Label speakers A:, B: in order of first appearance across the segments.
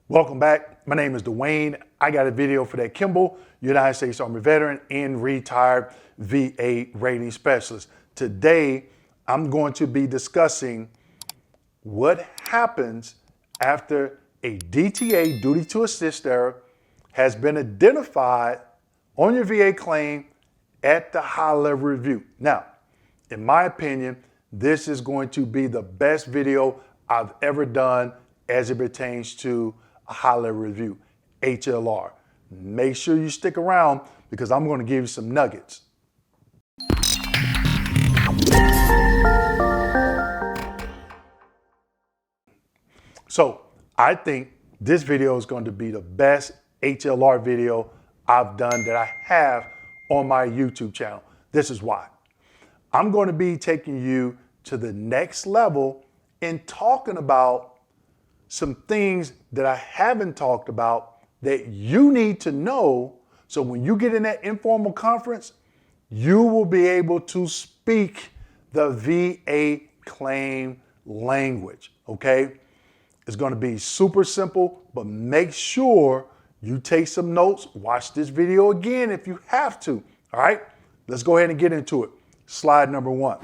A: Welcome back. My name is Dwayne. I got a video for that Kimball, United States Army veteran and retired VA rating specialist. Today, I'm going to be discussing what happens after a DTA, duty to assist error, has been identified on your VA claim at the high-level review. Now, in my opinion, this is going to be the best video I've ever done as it pertains to a high-level review, HLR. Make sure you stick around because I'm going to give you some nuggets. So I think this video is going to be the best HLR video I've done that I have on my YouTube channel. This is why. I'm going to be taking you to the next level and talking about some things that I haven't talked about that you need to know, so when you get in that informal conference, you will be able to speak the VA claim language, okay? It's going to be super simple, but make sure you take some notes. Watch this video again if you have to, all right? Let's go ahead and get into it. Slide number 1.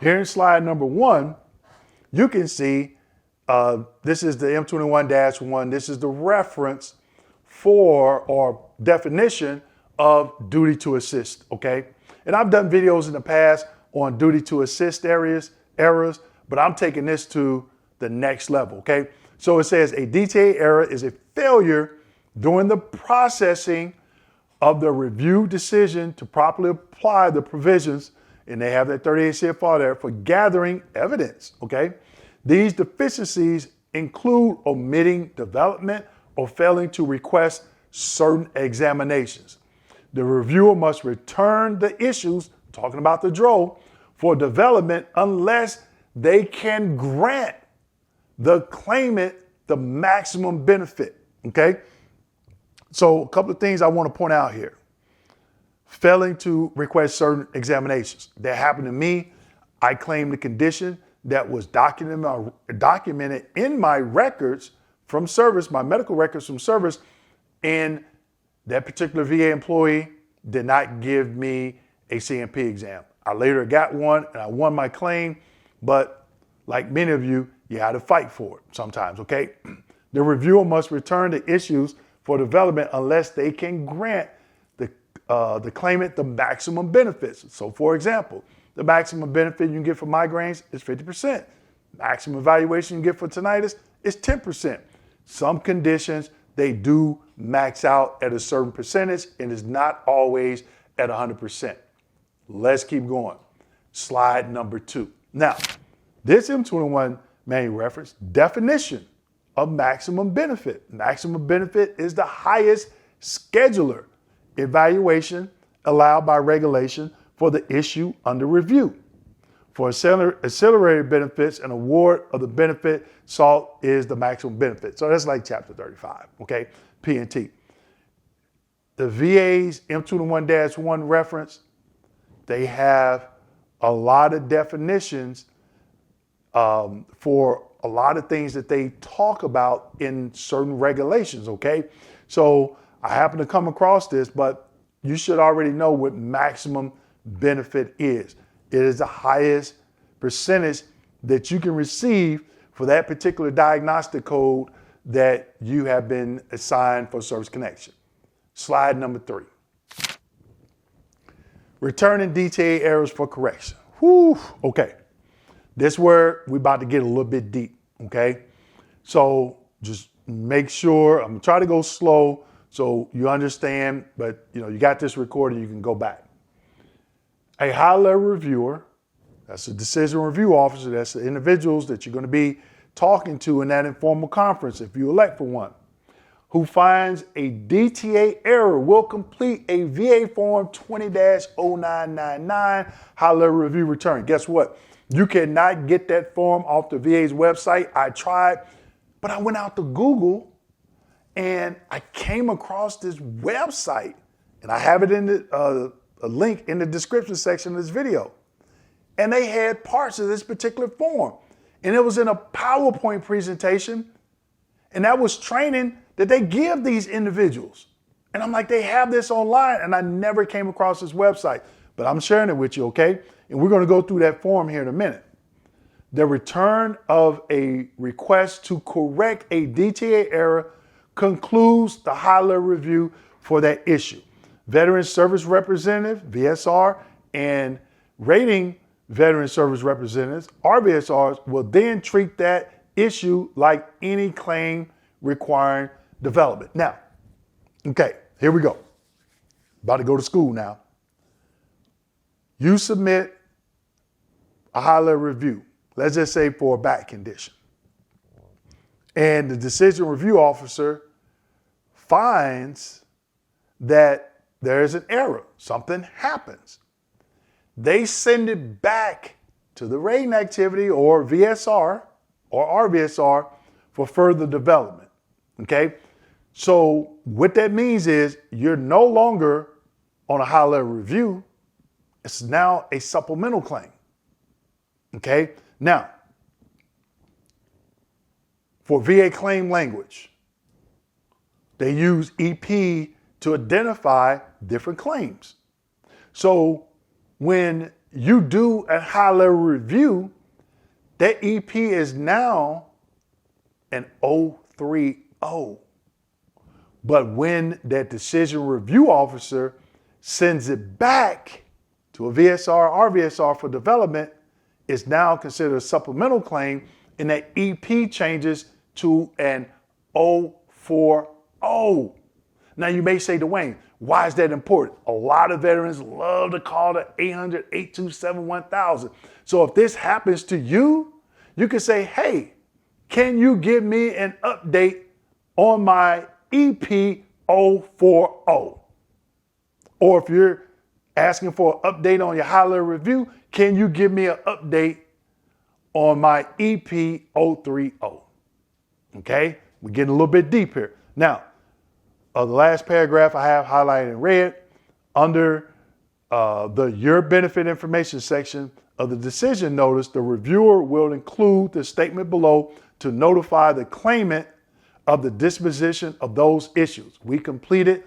A: Here in slide number 1, you can see this is the M21-1. This is the reference for or definition of duty to assist, okay? And I've done videos in the past on duty to assist errors, but I'm taking this to the next level, okay? So it says a DTA error is a failure during the processing of the review decision to properly apply the provisions, and they have that 38 CFR there, for gathering evidence, okay? These deficiencies include omitting development or failing to request certain examinations. The reviewer must return the issues, talking about the DRO, for development unless they can grant the claimant the maximum benefit, okay? So a couple of things I want to point out here. Failing to request certain examinations. That happened to me. I claimed the condition that was documented in my records from service, my medical records from service, and that particular VA employee did not give me a CMP exam. I later got one and I won my claim, but like many of you, you had to fight for it sometimes, okay? The reviewer must return the issues for development unless they can grant the claimant the maximum benefits. So for example, the maximum benefit you can get for migraines is 50%. Maximum evaluation you get for tinnitus is 10%. Some conditions, they do max out at a certain percentage and is not always at 100%. Let's keep going. Slide number 2. Now, this M21 manual reference definition of maximum benefit. Maximum benefit is the highest scheduler evaluation allowed by regulation for the issue under review. For accelerated benefits, an award of the benefit sought is the maximum benefit. So that's like chapter 35, okay? P&T. The VA's M21-1 reference, they have a lot of definitions for a lot of things that they talk about in certain regulations, okay? So I happen to come across this, but you should already know what maximum benefit is. It is the highest percentage that you can receive for that particular diagnostic code that you have been assigned for service connection. Slide number 3. Returning DTA errors for correction. Whew, okay. This is where we're about to get a little bit deep, okay? So just make sure, I'm gonna try to go slow so you understand, but you got this recording, you can go back. A high-level reviewer, that's a decision review officer, that's the individuals that you're going to be talking to in that informal conference if you elect for one, who finds a DTA error will complete a VA Form 20-0999 high-level review return. Guess what? You cannot get that form off the VA's website. I tried, but I went out to Google and I came across this website, and I have it in the a link in the description section of this video. And they had parts of this particular form. And it was in a PowerPoint presentation. And that was training that they give these individuals. And I'm like, they have this online, and I never came across this website, but I'm sharing it with you, okay? And we're going to go through that form here in a minute. The return of a request to correct a DTA error concludes the high-level review for that issue. Veteran Service Representative, VSR, and Rating Veteran Service Representatives, RVSRs, will then treat that issue like any claim requiring development. Now, okay, here we go. About to go to school now. You submit a high-level review, let's just say for a back condition. And the decision review officer finds that there is an error, something happens. They send it back to the rating activity or VSR or RVSR for further development, okay? So what that means is you're no longer on a high-level review. It's now a supplemental claim, okay? Now, for VA claim language, they use EP to identify different claims. So when you do a high-level review, that EP is now an 030. But when that decision review officer sends it back to a VSR, RVSR for development, it's now considered a supplemental claim, and that EP changes to an 040. Now you may say, Dwayne, why is that important? A lot of veterans love to call the 800-827-1000. So if this happens to you, you can say, hey, can you give me an update on my EP 040? Or if you're asking for an update on your high-level review, can you give me an update on my EP 030? Okay, we're getting a little bit deep here. Now, the last paragraph I have highlighted in red, under the Your Benefit Information section of the decision notice, the reviewer will include the statement below to notify the claimant of the disposition of those issues. We completed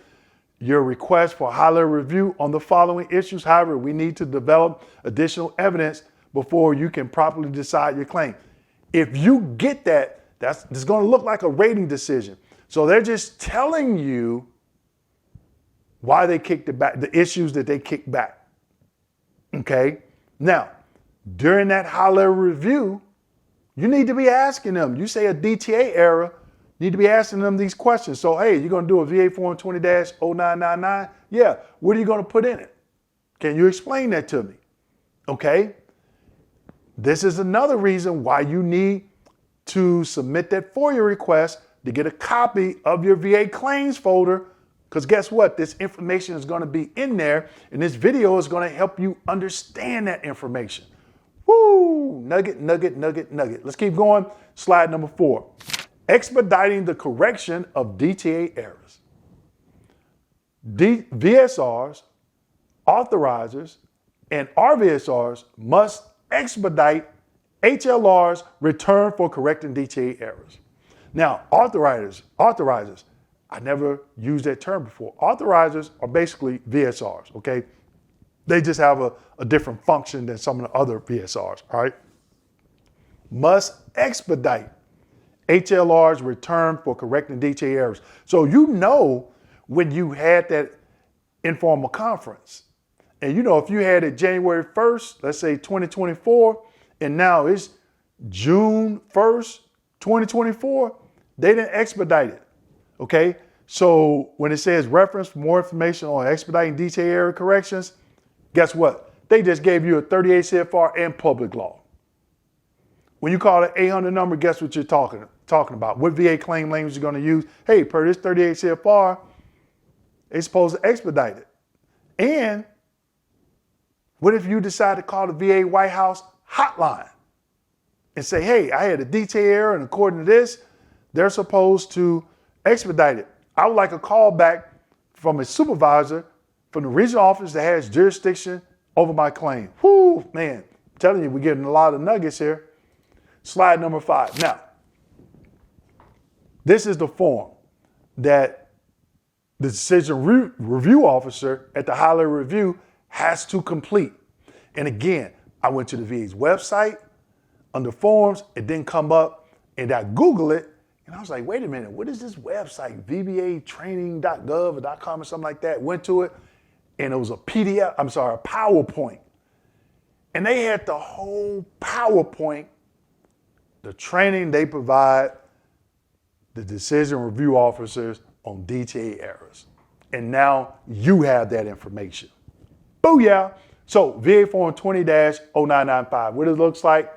A: your request for a high-level review on the following issues. However, we need to develop additional evidence before you can properly decide your claim. If you get that, it's going to look like a rating decision. So they're just telling you why they kicked it back, the issues that they kicked back. Okay? Now, during that high-level review, you need to be asking them. You say a DTA error, you need to be asking them these questions. So, hey, you're going to do a VA Form 20-0999? Yeah. What are you going to put in it? Can you explain that to me? Okay? This is another reason why you need to submit that FOIA request to get a copy of your VA claims folder, because guess what? This information is going to be in there, and this video is going to help you understand that information. Woo! Nugget, nugget, nugget, nugget. Let's keep going. Slide number 4. Expediting the correction of DTA errors. VSRs, authorizers, and RVSRs must expedite HLR's return for correcting DTA errors. Now, authorizers, I never used that term before. Authorizers are basically VSRs, okay? They just have a different function than some of the other VSRs, all right? Must expedite HLR's return for correcting DTA errors. So you know when you had that informal conference, and you know if you had it January 1st, let's say 2024, and now it's June 1st, 2024, they didn't expedite it, okay? So when it says reference for more information on expediting DTA error corrections, guess what? They just gave you a 38 CFR and public law. When you call the 800 number, guess what you're talking about? What VA claim language you're going to use? Hey, per this 38 CFR, they're supposed to expedite it. And what if you decide to call the VA White House hotline and say, hey, I had a DTA error, and according to this, they're supposed to expedite it. I would like a call back from a supervisor from the regional office that has jurisdiction over my claim. Whoo, man, I'm telling you, we're getting a lot of nuggets here. Slide number 5. Now, This is the form that the decision review officer at the high level review has to complete. And again, I went to the VA's website under forms. It didn't come up, and I Googled it. And I was like, wait a minute, what is this website? VBAtraining.gov or .com or something like that. Went to it, and it was a PowerPoint. And they had the whole PowerPoint, the training they provide the decision review officers on DTA errors. And now you have that information. Booyah! So VA Form 20-0995, what it looks like,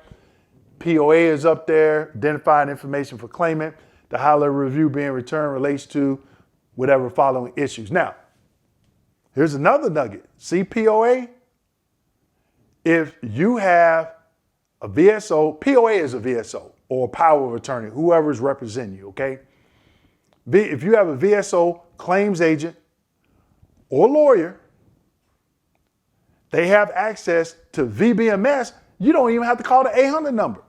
A: POA is up there, identifying information for claimant. The high-level review being returned relates to whatever following issues. Now, here's another nugget. See POA? If you have a VSO, POA is a VSO or power of attorney, whoever is representing you, okay? If you have a VSO, claims agent, or lawyer, they have access to VBMS. You don't even have to call the 800 number.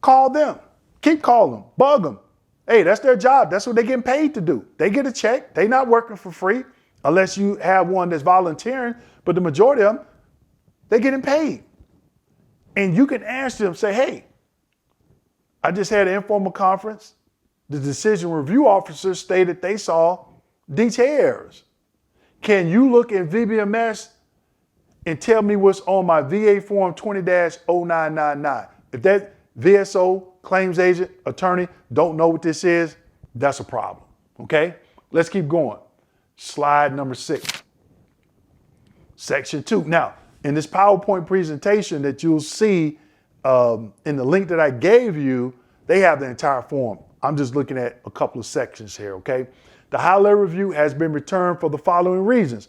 A: Call them. Keep calling them. Bug them. Hey, that's their job. That's what they're getting paid to do. They get a check. They're not working for free unless you have one that's volunteering. But the majority of them, they're getting paid. And you can ask them, say, hey, I just had an informal conference. The decision review officer stated they saw DTA errors. Can you look at VBMS and tell me what's on my VA Form 20-0999? If that VSO, claims agent, attorney don't know what this is, that's a problem, okay? Let's keep going. Slide number 6. Section 2. Now, in this PowerPoint presentation that you'll see in the link that I gave you, they have the entire form. I'm just looking at a couple of sections here, okay? The high-level review has been returned for the following reasons.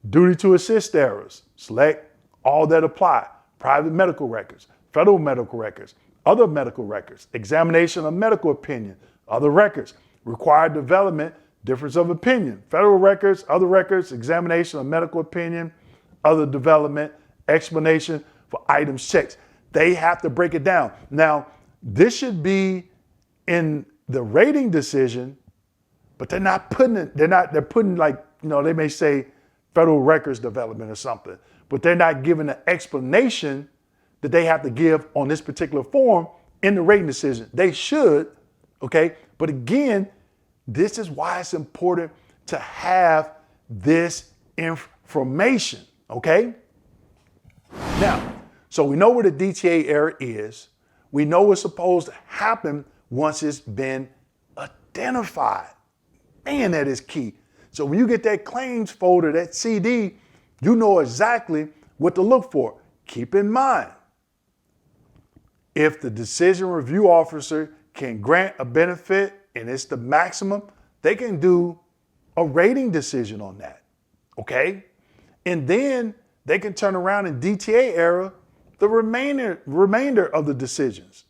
A: Duty to assist errors. Select all that apply. Private medical records, federal medical records, other medical records, examination of medical opinion, other records, required development, difference of opinion, federal records, other records, examination of medical opinion, other development, explanation for items checked. They have to break it down. Now, this should be in the rating decision, but they're not putting it, they're putting like, they may say federal records development or something, but they're not giving an explanation that they have to give on this particular form in the rating decision. They should, okay? But again, this is why it's important to have this information, okay? Now, so we know what a DTA error is. We know what's supposed to happen once it's been identified. Man, that is key. So when you get that claims folder, that CD, you know exactly what to look for. Keep in mind, if the decision review officer can grant a benefit and it's the maximum, they can do a rating decision on that, okay? And then they can turn around and DTA error the remainder of the decisions,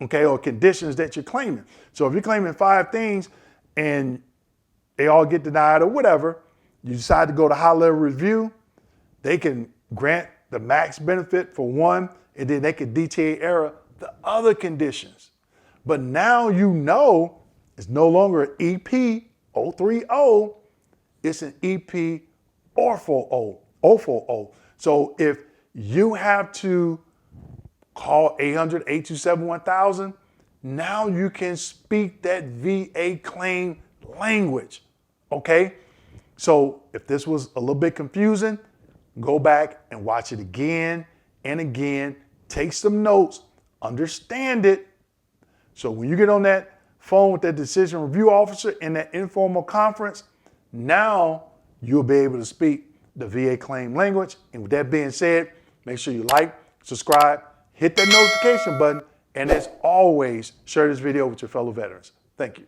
A: okay, or conditions that you're claiming. So if you're claiming 5 things and they all get denied or whatever, you decide to go to high-level review, they can grant the max benefit for one, and then they can DTA error the other conditions. But now you know it's no longer an EP 030, it's an EP 040. So if you have to call 800-827-1000, now you can speak that VA claim language, okay? So if this was a little bit confusing, go back and watch it again and again, take some notes, understand it. So when you get on that phone with that decision review officer in that informal conference, now you'll be able to speak the VA claim language. And with that being said, make sure you like, subscribe, hit that notification button, and as always, share this video with your fellow veterans. Thank you.